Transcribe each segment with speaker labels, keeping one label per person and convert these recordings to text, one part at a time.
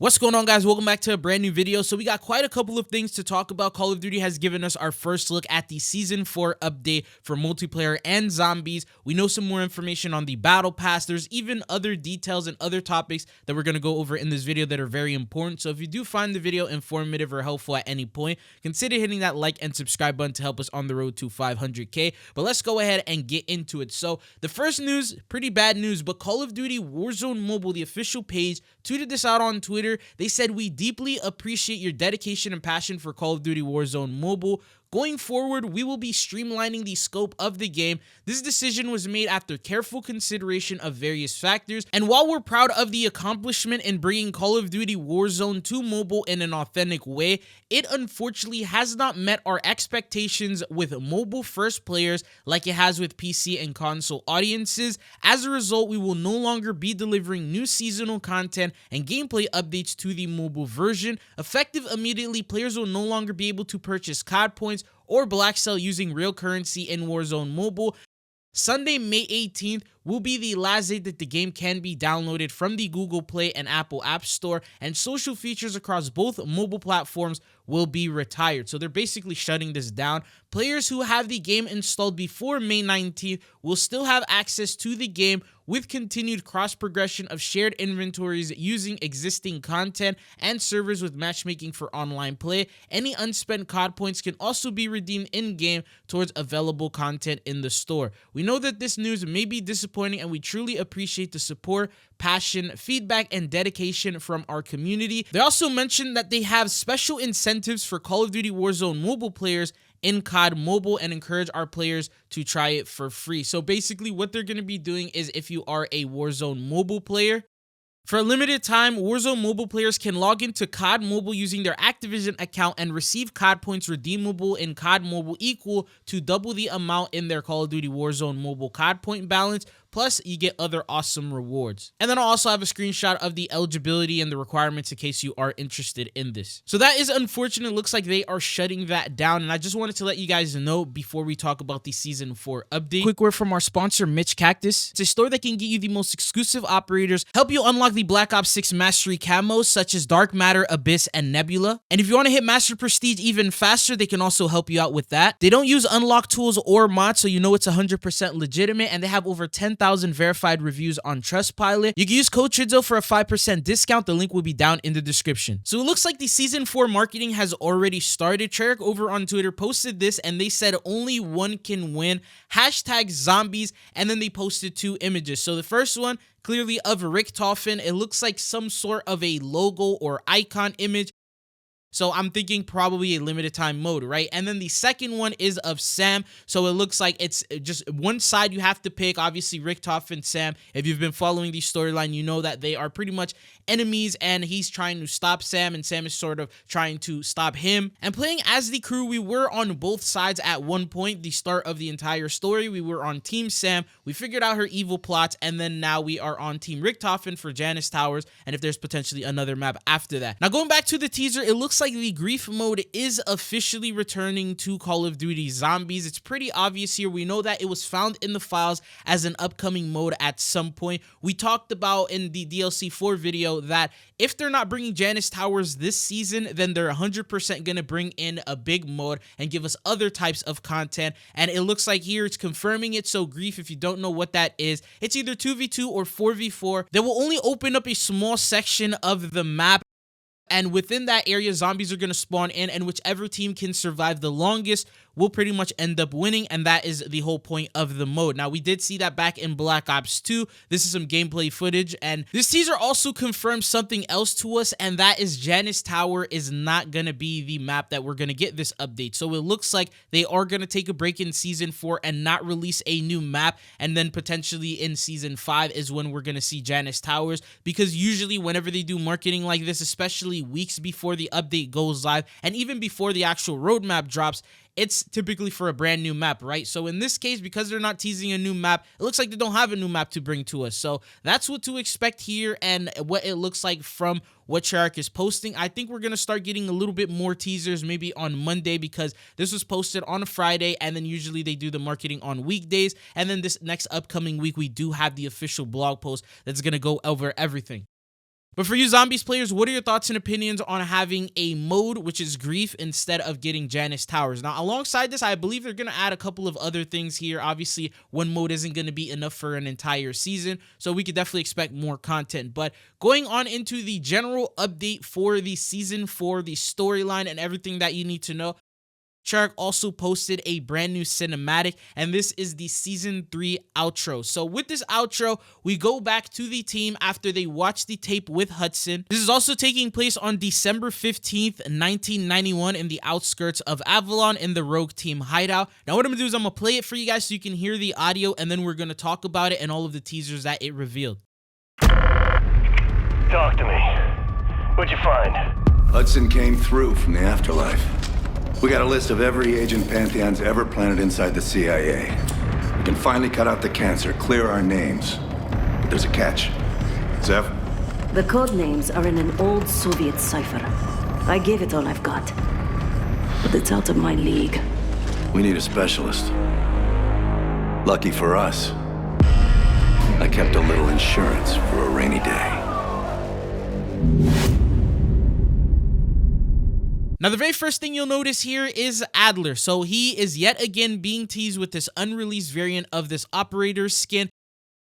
Speaker 1: What's going on, guys? Welcome back to a brand new video. So we got quite a couple of things to talk about. Call of Duty has given us our first look at the Season 4 update for multiplayer and zombies. We know some more information on the Battle Pass. There's even other details and other topics that we're going to go over in this video that are very important. So if you do find the video informative or helpful at any point, consider hitting that like and subscribe button to help us on the road to 500K. But let's go ahead and get into it. So the first news, pretty bad news, but Call of Duty Warzone Mobile, the official page, tweeted this out on Twitter. They said, "We deeply appreciate your dedication and passion for Call of Duty Warzone Mobile. Going forward, we will be streamlining the scope of the game. This decision was made after careful consideration of various factors. And while we're proud of the accomplishment in bringing Call of Duty Warzone to mobile in an authentic way, it unfortunately has not met our expectations with mobile first players like it has with PC and console audiences. As a result, we will no longer be delivering new seasonal content and gameplay updates to the mobile version. Effective immediately, players will no longer be able to purchase COD points or black sell using real currency in Warzone Mobile. Sunday, May 18th will be the last day that the game can be downloaded from the Google Play and Apple App Store, and social features across both mobile platforms will be retired." So they're basically shutting this down. Players who have the game installed before May 19th will still have access to the game with continued cross-progression of shared inventories using existing content and servers with matchmaking for online play. Any unspent COD points can also be redeemed in-game towards available content in the store. We know that this news may be disappointing, and we truly appreciate the support, passion, feedback, and dedication from our community. They also mentioned that they have special incentives for Call of Duty Warzone mobile players in COD Mobile and encourage our players to try it for free. So basically what they're going to be doing is, if you are a Warzone mobile player, for a limited time, Warzone mobile players can log into COD Mobile using their Activision account and receive COD points redeemable in COD Mobile equal to double the amount in their Call of Duty Warzone Mobile COD point balance. Plus, you get other awesome rewards. And then I'll also have a screenshot of the eligibility and the requirements in case you are interested in this. So that is unfortunate. It looks like they are shutting that down. And I just wanted to let you guys know before we talk about the Season 4 update. Quick word from our sponsor, Mitch Cactus. It's a store that can get you the most exclusive operators, help you unlock the Black Ops 6 Mastery camos such as Dark Matter, Abyss, and Nebula. And if you want to hit Master Prestige even faster, they can also help you out with that. They don't use unlock tools or mods, so you know it's 100% legitimate, and they have over 10,000 verified reviews on Trustpilot. You can use code TRIDZO for a 5% discount. The link will be down in the description. So it looks like the Season 4 marketing has already started. Treyarch over on Twitter posted this, and they said only one can win. #zombies, and then they posted two images. So the first one, clearly of Richtofen. It looks like some sort of a logo or icon image. So I'm thinking probably a limited time mode, right? And then the second one is of Sam. So it looks like it's just one side you have to pick. Obviously, Richtofen, Sam, if you've been following the storyline, you know that they are pretty much enemies, and he's trying to stop Sam, and Sam is sort of trying to stop him. And playing as the crew, we were on both sides at one point, the start of the entire story. We were on Team Sam. We figured out her evil plots, and then now we are on Team Richtofen for Janice Towers, and if there's potentially another map after that. Now, going back to the teaser, it looks like the grief mode is officially returning to Call of Duty Zombies. It's pretty obvious here. We know that it was found in the files as an upcoming mode at some point. We talked about in the DLC 4 video that if they're not bringing Janice Towers this season, then they're 100% going to bring in a big mode and give us other types of content. And it looks like here it's confirming it. So grief, if you don't know what that is, it's either 2v2 or 4v4. They will only open up a small section of the map, and within that area, zombies are going to spawn in, and whichever team can survive the longest will pretty much end up winning, and that is the whole point of the mode. Now, we did see that back in Black Ops 2. This is some gameplay footage, and this teaser also confirms something else to us, and that is Janice Tower is not going to be the map that we're going to get this update. So it looks like they are going to take a break in Season 4 and not release a new map, and then potentially in Season 5 is when we're going to see Janice Towers, because usually whenever they do marketing like this, especially weeks before the update goes live, and even before the actual roadmap drops, it's typically for a brand new map, right? So in this case, because they're not teasing a new map, it looks like they don't have a new map to bring to us. So that's what to expect here, and what it looks like from what Treyarch is posting. I think we're going to start getting a little bit more teasers maybe on Monday, because this was posted on a Friday, and then usually they do the marketing on weekdays. And then this next upcoming week, we do have the official blog post that's going to go over everything. But for you Zombies players, what are your thoughts and opinions on having a mode which is Grief instead of getting Janice Towers? Now, alongside this, I believe they're going to add a couple of other things here. Obviously, one mode isn't going to be enough for an entire season, so we could definitely expect more content. But going on into the general update for the season 4, the storyline and everything that you need to know, Shark also posted a brand new cinematic, and this is the season 3 outro. So with this outro, we go back to the team after they watch the tape with Hudson. This is also taking place on December 15th, 1991 in the outskirts of Avalon in the Rogue Team hideout. Now what I'm gonna do is I'm gonna play it for you guys so you can hear the audio, and then we're gonna talk about it and all of the teasers that it revealed.
Speaker 2: Talk to me. What'd you find?
Speaker 3: Hudson came through from the afterlife. We got a list of every agent Pantheon's ever planted inside the CIA. We can finally cut out the cancer, clear our names. But there's a catch. Zev?
Speaker 4: The code names are in an old Soviet cipher. I gave it all I've got. But it's out of my league.
Speaker 3: We need a specialist. Lucky for us, I kept a little insurance for a rainy day.
Speaker 1: Now, the very first thing you'll notice here is Adler. So he is yet again being teased with this unreleased variant of this operator skin.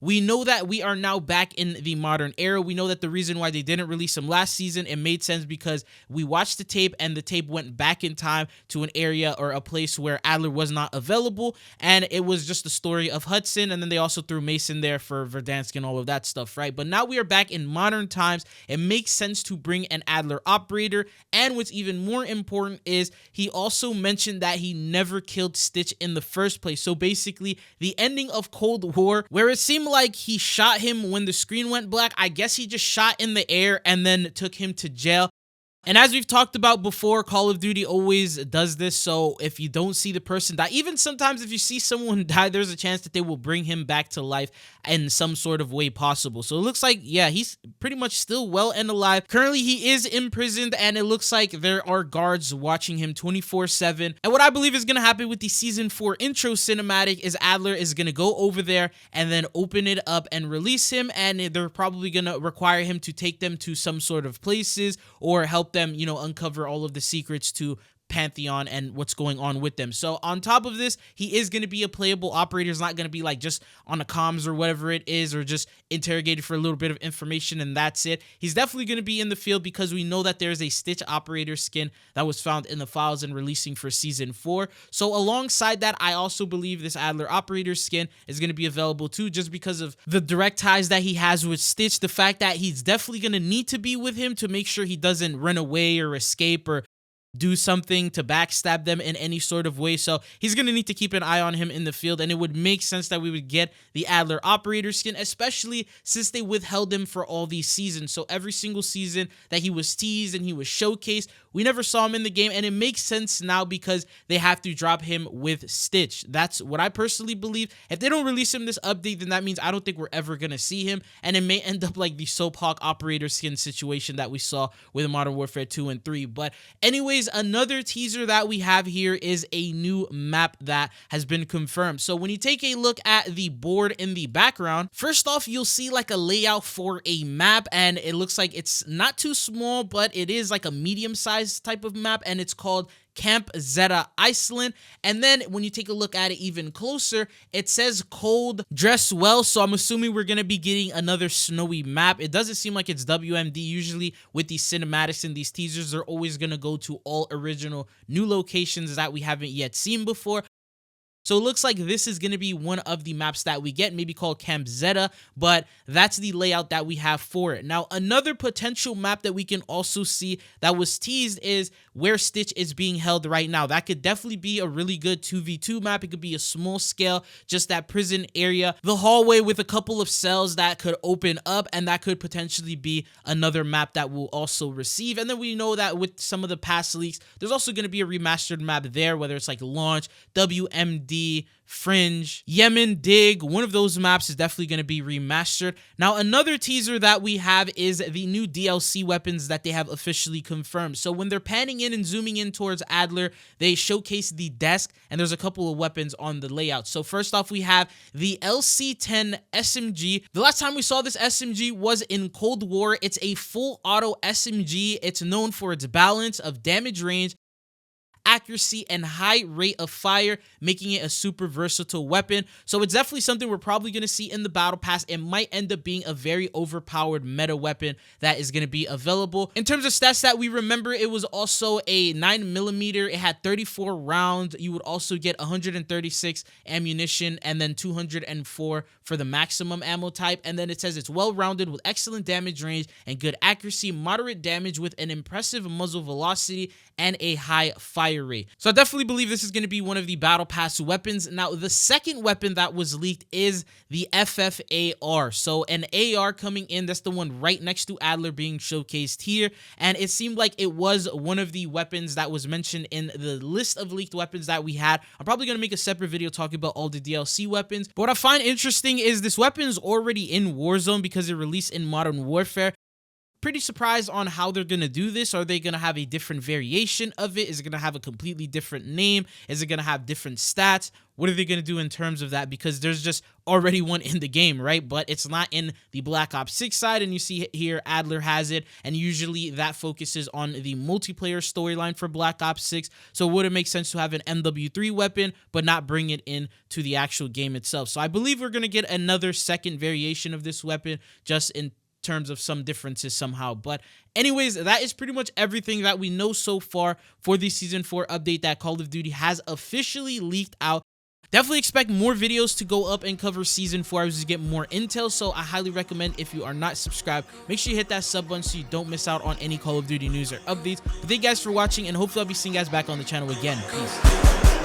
Speaker 1: We know that we are now back in the modern era. We know that the reason why they didn't release him last season, it made sense because we watched the tape and the tape went back in time to an area or a place where Adler was not available, and it was just the story of Hudson, and then they also threw Mason there for Verdansk and all of that stuff, right? But now we are back in modern times. It makes sense to bring an Adler operator, and what's even more important is he also mentioned that he never killed Stitch in the first place. So basically, the ending of Cold War, where it seemed like he shot him when the screen went black, I guess he just shot in the air and then took him to jail. And as we've talked about before, Call of Duty always does this. So if you don't see the person die, even sometimes if you see someone die, there's a chance that they will bring him back to life in some sort of way possible. So it looks like, yeah, he's pretty much still well and alive. Currently, he is imprisoned, and it looks like there are guards watching him 24/7. And what I believe is going to happen with the Season 4 intro cinematic is Adler is going to go over there and then open it up and release him. And they're probably going to require him to take them to some sort of places or help them, you know, uncover all of the secrets to Pantheon and what's going on with them. So on top of this, he is going to be a playable operator. It's not going to be like just on the comms or whatever it is, or just interrogated for a little bit of information and that's it. He's definitely going to be in the field because we know that there's a Stitch operator skin that was found in the files and releasing for Season 4. So alongside that, I also believe this Adler operator skin is going to be available too, just because of the direct ties that he has with Stitch. The fact that he's definitely going to need to be with him to make sure he doesn't run away or escape or do something to backstab them in any sort of way. So he's going to need to keep an eye on him in the field, and it would make sense that we would get the Adler operator skin, especially since they withheld him for all these seasons. So every single season that he was teased and he was showcased, we never saw him in the game, and it makes sense now because they have to drop him with Stitch. That's what I personally believe. If they don't release him this update, then that means I don't think we're ever going to see him, and it may end up like the Soaphawk operator skin situation that we saw with Modern Warfare 2 and 3. But anyways, another teaser that we have here is a new map that has been confirmed. So when you take a look at the board in the background, first off, you'll see like a layout for a map, and it looks like it's not too small, but it is like a medium-sized type of map, and it's called Camp Zeta Iceland. And then when you take a look at it even closer, it says cold dress well. So I'm assuming we're going to be getting another snowy map. It doesn't seem like it's WMD. Usually with these cinematics and these teasers, they're always going to go to all original new locations that we haven't yet seen before. So it looks like this is going to be one of the maps that we get, maybe called Camp Zeta, but that's the layout that we have for it. Now, another potential map that we can also see that was teased is where Stitch is being held right now. That could definitely be a really good 2v2 map. It could be a small scale, just that prison area, the hallway with a couple of cells that could open up, and that could potentially be another map that we'll also receive. And then we know that with some of the past leaks, there's also going to be a remastered map there, whether it's like Launch, WMD, the Fringe, Yemen, Dig. One of those maps is definitely going to be remastered. Now, another teaser that we have is the new DLC weapons that they have officially confirmed. So when they're panning in and zooming in towards Adler, they showcase the desk, and there's a couple of weapons on the layout. So first off, we have the LC-10 SMG. The last time we saw this SMG was in Cold War. It's a full auto SMG. It's known for its balance of damage range, accuracy, and high rate of fire, making it a super versatile weapon. So it's definitely something we're probably going to see in the battle pass. It might end up being a very overpowered meta weapon that is going to be available. In terms of stats that we remember, it was also a 9mm. It had 34 rounds. You would also get 136 ammunition and then 204 for the maximum ammo type. And then it says it's well-rounded with excellent damage range and good accuracy, moderate damage with an impressive muzzle velocity, and a high fire rate. So I definitely believe this is going to be one of the battle pass weapons. Now, the second weapon that was leaked is the FFAR. So an AR coming in, that's the one right next to Adler being showcased here. And it seemed like it was one of the weapons that was mentioned in the list of leaked weapons that we had. I'm probably going to make a separate video talking about all the DLC weapons. But what I find interesting is this weapon is already in Warzone because it released in Modern Warfare. Pretty surprised on how they're going to do this. Are they going to have a different variation of it? Is it going to have a completely different name? Is it going to have different stats? What are they going to do in terms of that? Because there's just already one in the game, right? But it's not in the Black Ops 6 side. And you see here, Adler has it. And usually that focuses on the multiplayer storyline for Black Ops 6. So would it make sense to have an MW3 weapon, but not bring it in to the actual game itself? So I believe we're going to get another second variation of this weapon, just in terms of some differences somehow. But anyways, that is pretty much everything that we know so far for the Season 4 update that Call of Duty has officially leaked out. Definitely expect more videos to go up and cover Season 4 as we get more intel, so I highly recommend, if you are not subscribed, make sure you hit that sub button so you don't miss out on any Call of Duty news or updates. But thank you guys for watching, and hopefully I'll be seeing you guys back on the channel again. Peace.